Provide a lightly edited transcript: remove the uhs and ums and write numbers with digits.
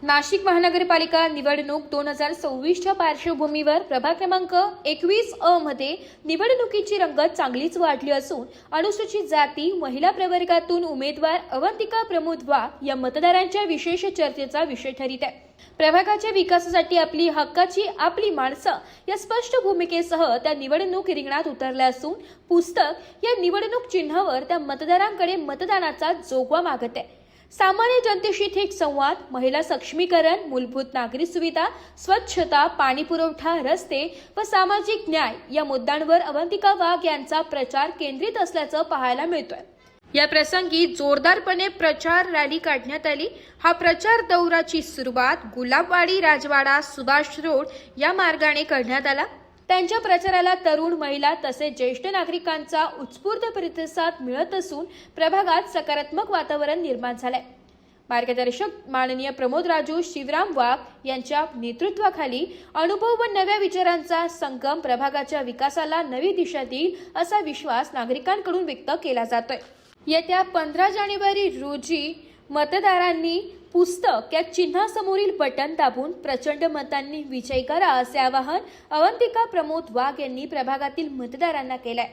नाशिक महानगरपालिका निवडणूक 2026च्या पार्श्वभूमीवर प्रभाग क्रमांक 21 मध्ये निवडणुकीची रंगत चांगलीच वाढली असून अनुसूचित जाती महिला प्रवर्गातून उमेदवार अवंतिका प्रमोद वाघ या मतदारांच्या विशेष चर्चेचा विषय ठरत आहे। प्रभागाच्या विकासासाठी आपली हक्काची आपली माणसं या स्पष्ट भूमिकेसह त्या निवडणूक रिंगणात उतरल्या असून पुस्तक या निवडणूक चिन्हावर त्या मतदारांकडे मतदानाचा जोगवा मागत आहे। सामान्य जनतेशी थेट संवाद, महिला सक्षमीकरण, मूलभूत नागरी सुविधा, स्वच्छता, पाणी पुरवठा, रस्ते व सामाजिक न्याय या मुद्द्यांवर अवंतिका वाघ यांचा प्रचार केंद्रित असल्याचं पाहायला मिळतोय। या प्रसंगी जोरदारपणे प्रचार रॅली काढण्यात आली। हा प्रचार दौऱ्याची सुरुवात गुलाबवाडी, राजवाडा, सुभाष रोड या मार्गाने करण्यात आला। त्यांच्या प्रचाराला तरुण, महिला तसेच ज्येष्ठ नागरिकांचा उत्स्फूर्त प्रतिसाद मिळत असून प्रभागात सकारात्मक वातावरण निर्माण झालंय। मार्गदर्शक माननीय प्रमोद राजू शिवराम वाघ यांच्या नेतृत्वाखाली अनुभव व नव्या विचारांचा संगम प्रभागाच्या विकासाला नवी दिशा देईल असा विश्वास नागरिकांकडून व्यक्त केला जातोय। येत्या 15 जानेवारी रोजी मतदारांनी पुस्तक या चिन्हासमोरील बटन दाबून प्रचंड मतांनी विजयी करा असे आवाहन अवंतिका प्रमोद वाघ यांनी प्रभागातील मतदारांना केलंय।